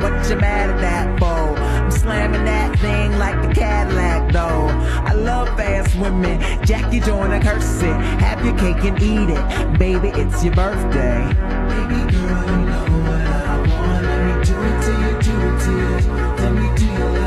what you mad at that for? I'm slamming that thing like a Cadillac though. I love fast women, Jackie Joyner curse it. Have your cake and eat it, baby, it's your birthday. Baby girl, you know what I want. Let me do it to you, do it to you. Let me do you like